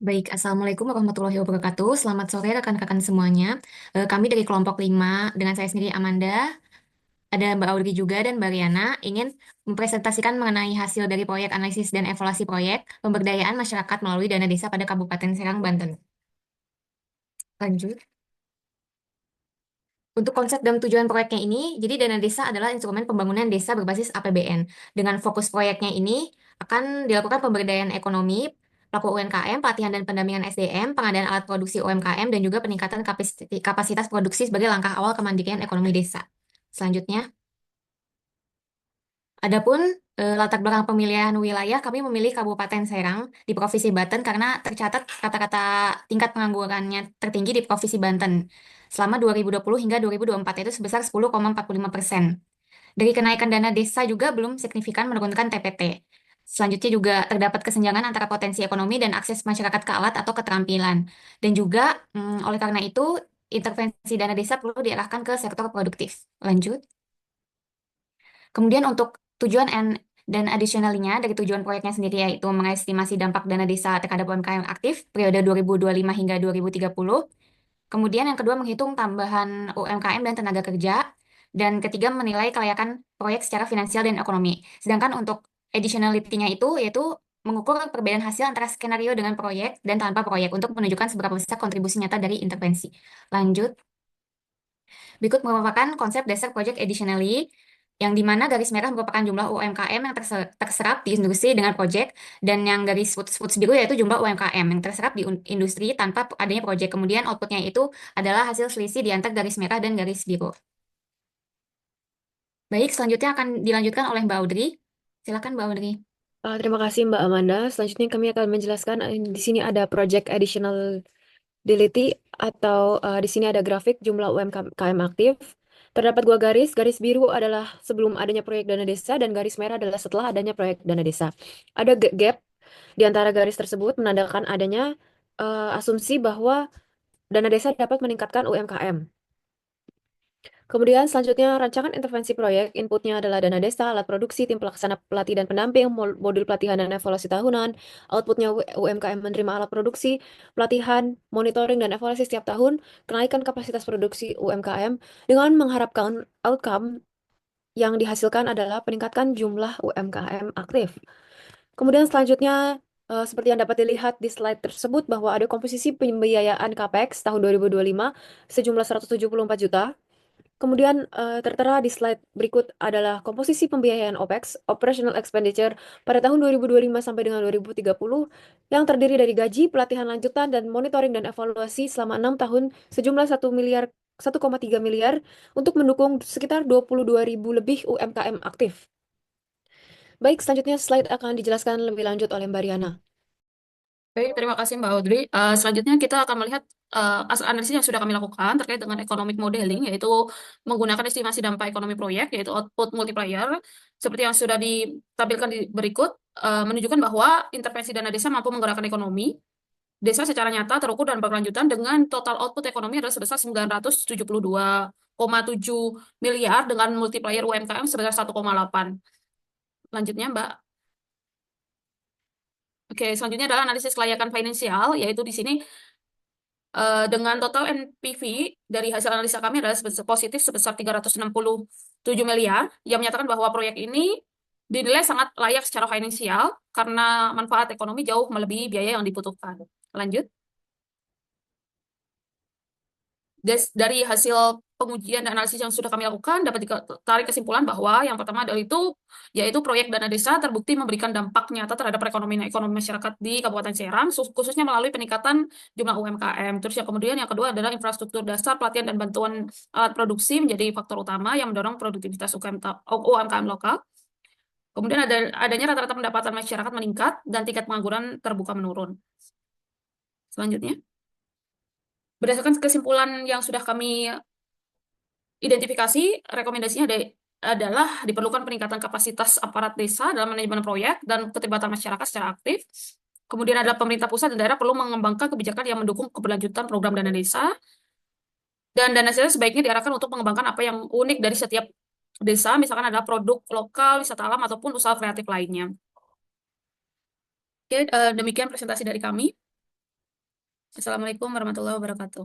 Baik, Assalamualaikum warahmatullahi wabarakatuh. Selamat sore rekan-rekan semuanya. Kami dari kelompok 5 dengan saya sendiri Amanda, ada Mbak Audrey juga dan Mbak Riana, ingin mempresentasikan mengenai hasil dari proyek analisis dan evaluasi proyek pemberdayaan masyarakat melalui dana desa pada Kabupaten Serang, Banten. Lanjut. Untuk konsep dan tujuan proyeknya ini, jadi dana desa adalah instrumen pembangunan desa berbasis APBN. Dengan fokus proyeknya ini akan dilakukan pemberdayaan ekonomi, pelaku UMKM, pelatihan dan pendampingan SDM, pengadaan alat produksi UMKM, dan juga peningkatan kapasitas produksi sebagai langkah awal kemandirian ekonomi desa. Selanjutnya, adapun latar belakang pemilihan wilayah, kami memilih Kabupaten Serang di Provinsi Banten karena tercatat kata-kata tingkat penganggurannya tertinggi di Provinsi Banten selama 2020 hingga 2024 itu sebesar 10,45%. Dari kenaikan dana desa juga belum signifikan menurunkan TPT. Selanjutnya juga terdapat kesenjangan antara potensi ekonomi dan akses masyarakat ke alat atau keterampilan. Dan juga oleh karena itu intervensi dana desa perlu diarahkan ke sektor produktif. Lanjut. Kemudian untuk tujuan dan additionalnya dari tujuan proyeknya sendiri yaitu mengestimasi dampak dana desa terhadap UMKM aktif periode 2025 hingga 2030. Kemudian yang kedua menghitung tambahan UMKM dan tenaga kerja. Dan ketiga menilai kelayakan proyek secara finansial dan ekonomi. Sedangkan untuk additionality-nya itu yaitu mengukur perbedaan hasil antara skenario dengan proyek dan tanpa proyek untuk menunjukkan seberapa besar kontribusi nyata dari intervensi. Lanjut. Berikut merupakan konsep dasar Project Additionally, yang di mana garis merah merupakan jumlah UMKM yang terserap di industri dengan project, dan yang garis putih biru yaitu jumlah UMKM yang terserap di industri tanpa adanya project. Kemudian outputnya itu adalah hasil selisih di antara garis merah dan garis biru. Baik, selanjutnya akan dilanjutkan oleh Mbak Audrey. Silakan Mbak Audrey. Terima kasih Mbak Amanda. Selanjutnya kami akan menjelaskan di sini ada project additionality atau di sini ada grafik jumlah UMKM aktif. Terdapat dua garis. Garis biru adalah sebelum adanya proyek dana desa dan garis merah adalah setelah adanya proyek dana desa. Ada gap di antara garis tersebut menandakan adanya asumsi bahwa dana desa dapat meningkatkan UMKM. Kemudian selanjutnya rancangan intervensi proyek, inputnya adalah dana desa, alat produksi, tim pelaksana pelatih dan pendamping, modul pelatihan dan evaluasi tahunan, outputnya UMKM menerima alat produksi, pelatihan, monitoring dan evaluasi setiap tahun, kenaikan kapasitas produksi UMKM dengan mengharapkan outcome yang dihasilkan adalah peningkatan jumlah UMKM aktif. Kemudian selanjutnya, seperti yang dapat dilihat di slide tersebut bahwa ada komposisi pembiayaan CAPEX tahun 2025 sejumlah 174 juta. Kemudian tertera di slide berikut adalah komposisi pembiayaan OPEX, Operational Expenditure, pada tahun 2025 sampai dengan 2030 yang terdiri dari gaji, pelatihan lanjutan, dan monitoring dan evaluasi selama 6 tahun sejumlah 1,3 miliar untuk mendukung sekitar 22.000 lebih UMKM aktif. Baik, selanjutnya slide akan dijelaskan lebih lanjut oleh Mbak Riana. Baik, terima kasih Mbak Audrey. Selanjutnya kita akan melihat analisis yang sudah kami lakukan terkait dengan economic modeling, yaitu menggunakan estimasi dampak ekonomi proyek, yaitu output multiplier. Seperti yang sudah ditampilkan di berikut, menunjukkan bahwa intervensi dana desa mampu menggerakkan ekonomi desa secara nyata, terukur, dan berkelanjutan dengan total output ekonomi adalah sebesar 972,7 miliar dengan multiplier UMKM sebesar 1,8. Lanjutnya, Mbak. Oke, selanjutnya adalah analisis kelayakan finansial, yaitu di sini dengan total NPV dari hasil analisa kami adalah positif sebesar 367 miliar, yang menyatakan bahwa proyek ini dinilai sangat layak secara finansial karena manfaat ekonomi jauh melebihi biaya yang dibutuhkan. Lanjut. Dari hasil pengujian dan analisis yang sudah kami lakukan, dapat ditarik kesimpulan bahwa yang pertama adalah yaitu proyek dana desa terbukti memberikan dampak nyata terhadap perekonomian ekonomi masyarakat di Kabupaten Serang, khususnya melalui peningkatan jumlah UMKM. Terus yang kedua adalah infrastruktur dasar, pelatihan dan bantuan alat produksi menjadi faktor utama yang mendorong produktivitas UMKM lokal. Kemudian adanya rata-rata pendapatan masyarakat meningkat dan tingkat pengangguran terbuka menurun. Selanjutnya, berdasarkan kesimpulan yang sudah kami identifikasi, rekomendasinya adalah diperlukan peningkatan kapasitas aparat desa dalam manajemen proyek dan keterlibatan masyarakat secara aktif. Kemudian adalah pemerintah pusat dan daerah perlu mengembangkan kebijakan yang mendukung keberlanjutan program dana desa. Dan dana desa sebaiknya diarahkan untuk mengembangkan apa yang unik dari setiap desa, misalkan adalah produk lokal, wisata alam, ataupun usaha kreatif lainnya. Oke, demikian presentasi dari kami. Assalamualaikum warahmatullahi wabarakatuh.